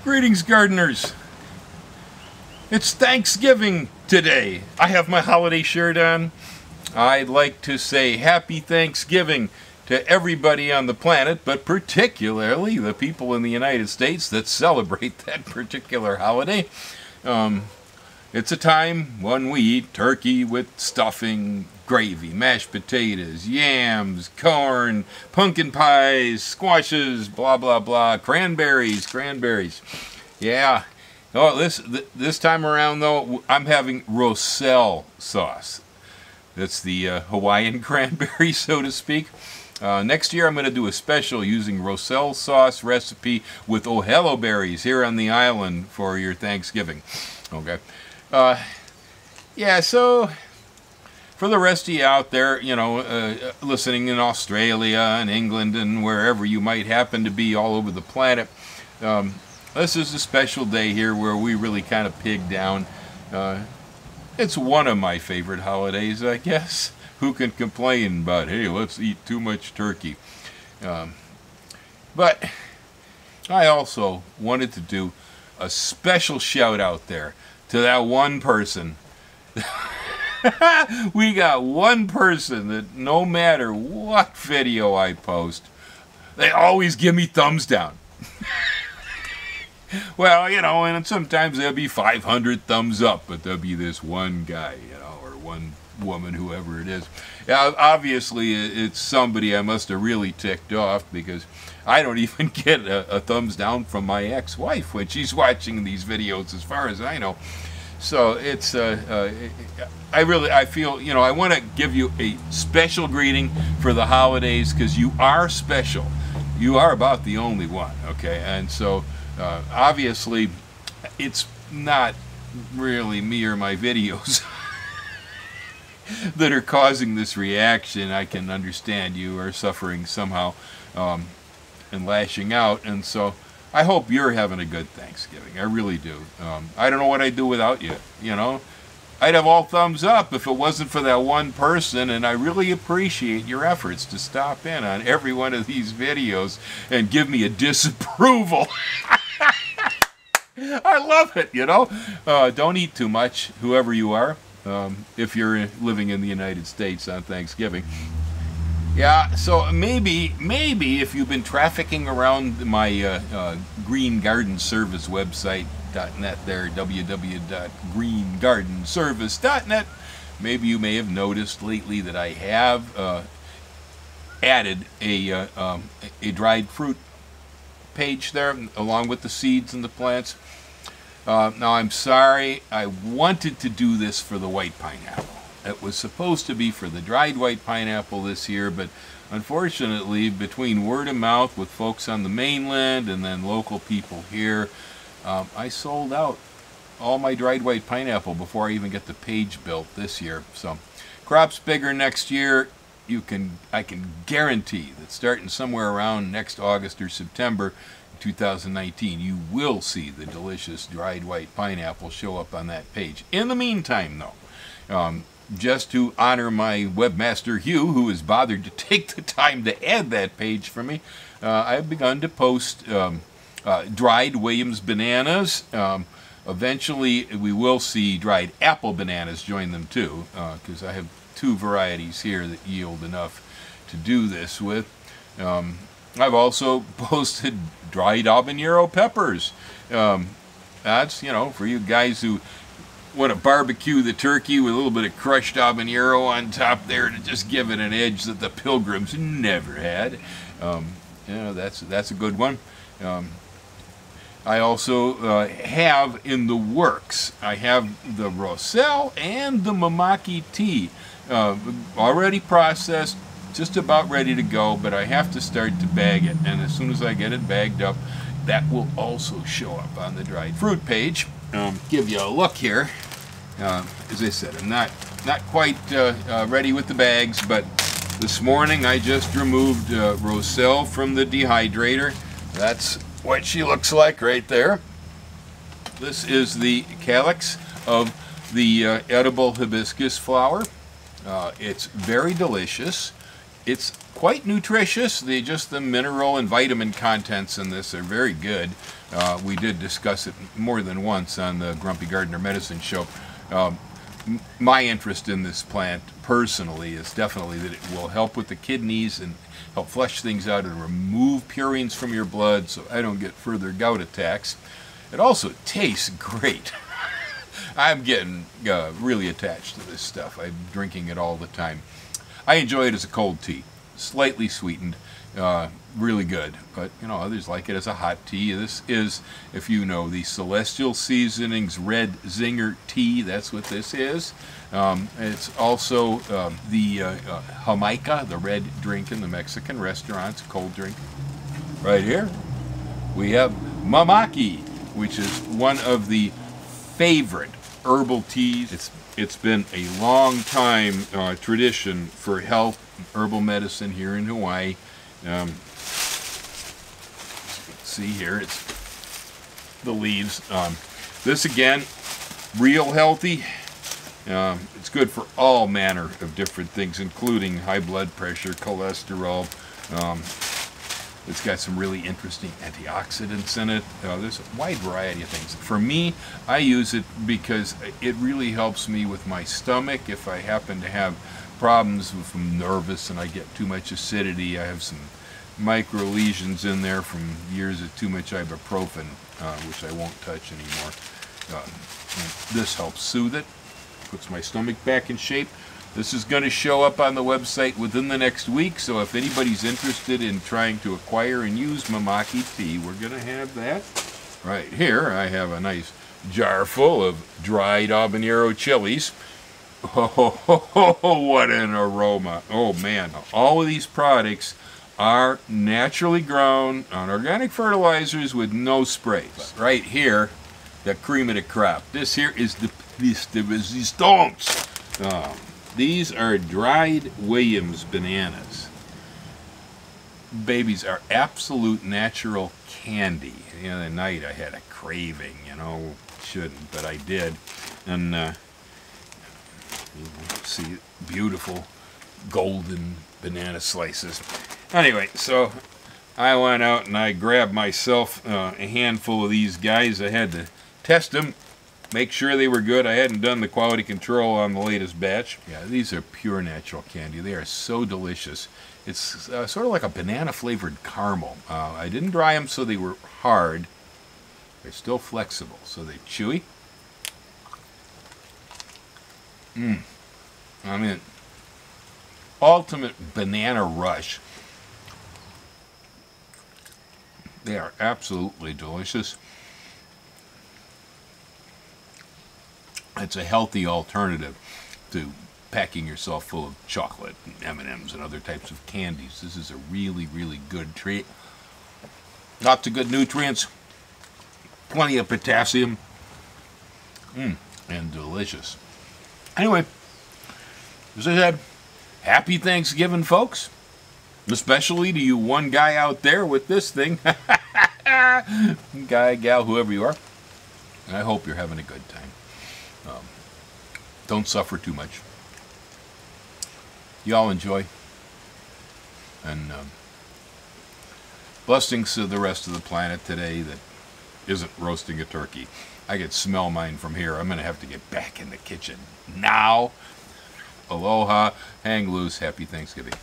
Greetings, gardeners. It's Thanksgiving today. I have my holiday shirt on. I'd like to say happy Thanksgiving to everybody on the planet, but particularly the people in the United States that celebrate that particular holiday. It's a time when we eat turkey with stuffing, gravy, mashed potatoes, yams, corn, pumpkin pies, squashes, blah, blah, blah, cranberries. Yeah. Oh, this time around, though, I'm having Roselle sauce. That's the Hawaiian cranberry, so to speak. Next year, I'm going to do a special using Roselle sauce recipe with ohelo berries here on the island for your Thanksgiving. Okay. Yeah, so for the rest of you out there, you know, listening in Australia and England and wherever you might happen to be all over the planet, this is a special day here where we really kind of pig down. It's one of my favorite holidays, I guess. Who can complain about, hey, let's eat too much turkey? But I also wanted to do a special shout out there to that one person. We got one person that no matter what video I post, they always give me thumbs down. Well, you know, and sometimes there'll be 500 thumbs up, but there'll be this one guy, you know, or one woman, whoever it is. Now, obviously, it's somebody I must have really ticked off, because I don't even get a thumbs down from my ex-wife when she's watching these videos, as far as I know. So it's, I feel, you know, I want to give you a special greeting for the holidays, because you are special. You are about the only one, okay? And so, obviously, it's not really me or my videos that are causing this reaction. I can understand you are suffering somehow and lashing out, and so I hope you're having a good Thanksgiving. I really do. I don't know what I'd do without you, you know. I'd have all thumbs up if it wasn't for that one person, and I really appreciate your efforts to stop in on every one of these videos and give me a disapproval. I love it, you know. Don't eat too much, whoever you are, if you're living in the United States on Thanksgiving. Yeah, so maybe if you've been trafficking around my Green Garden Service website, .net there, www.greengardenservice.net, maybe you may have noticed lately that I have added a dried fruit page there, along with the seeds and the plants. Now, I'm sorry, I wanted to do this for the white pineapple. It was supposed to be for the dried white pineapple this year, but unfortunately, between word of mouth with folks on the mainland and then local people here, I sold out all my dried white pineapple before I even get the page built this year. So, crop's bigger next year. I can guarantee that starting somewhere around next August or September 2019, you will see the delicious dried white pineapple show up on that page. In the meantime, though, just to honor my webmaster Hugh, who has bothered to take the time to add that page for me, I've begun to post dried Williams bananas. Eventually, we will see dried apple bananas join them too, because I have two varieties here that yield enough to do this with. I've also posted dried habanero peppers. That's, you know, for you guys who want to barbecue the turkey with a little bit of crushed habanero on top there to just give it an edge that the Pilgrims never had. You know, that's a good one. I also have in the works, I have the Roselle and the Mamaki tea already processed, just about ready to go, but I have to start to bag it, and as soon as I get it bagged up, that will also show up on the dried fruit page. Give you a look here. As I said, I'm not quite ready with the bags, but this morning I just removed Roselle from the dehydrator. That's what she looks like right there. This is the calyx of the edible hibiscus flower. It's very delicious. It's quite nutritious. The mineral and vitamin contents in this are very good. We did discuss it more than once on the Grumpy Gardener Medicine Show. My interest in this plant personally is definitely that it will help with the kidneys and help flush things out and remove purines from your blood so I don't get further gout attacks. It also tastes great. I'm getting really attached to this stuff. I'm drinking it all the time. I enjoy it as a cold tea, slightly sweetened, really good. But you know, others like it as a hot tea. This is, if you know, the Celestial Seasonings Red Zinger Tea. That's what this is. It's also the Jamaica, the red drink in the Mexican restaurants, cold drink. Right here, we have Mamaki, which is one of the favorite herbal teas. It's been a long time tradition for health herbal medicine here in Hawaii. See here, it's the leaves. This again, real healthy. It's good for all manner of different things, including high blood pressure, cholesterol. It's got some really interesting antioxidants in it. There's a wide variety of things. For me, I use it because it really helps me with my stomach. If I happen to have problems, if I'm nervous and I get too much acidity, I have some micro lesions in there from years of too much ibuprofen, which I won't touch anymore. This helps soothe it, puts my stomach back in shape. This is going to show up on the website within the next week, so if anybody's interested in trying to acquire and use Mamaki tea, we're going to have that. Right here, I have a nice jar full of dried habanero chilies. Oh, what an aroma. Oh, man. All of these products are naturally grown on organic fertilizers with no sprays. Right here, the cream of the crop. This here is the piece de resistance. These are dried Williams bananas. Babies are absolute natural candy. The other night I had a craving, you know, shouldn't, but I did. And you see beautiful golden banana slices. Anyway, so I went out and I grabbed myself a handful of these guys. I had to test them, make sure they were good. I hadn't done the quality control on the latest batch. Yeah, these are pure natural candy. They are so delicious. It's sort of like a banana flavored caramel. I didn't dry them so they were hard. They're still flexible, so they're chewy. I mean, ultimate banana rush. They are absolutely delicious. It's a healthy alternative to packing yourself full of chocolate and M&Ms and other types of candies. This is a really, really good treat. Lots of good nutrients, plenty of potassium, and delicious. Anyway, as I said, happy Thanksgiving, folks. Especially to you one guy out there with this thing. Guy, gal, whoever you are. And I hope you're having a good time. Don't suffer too much. Y'all enjoy. And blessings to the rest of the planet today that isn't roasting a turkey. I could smell mine from here. I'm going to have to get back in the kitchen now. Aloha. Hang loose. Happy Thanksgiving.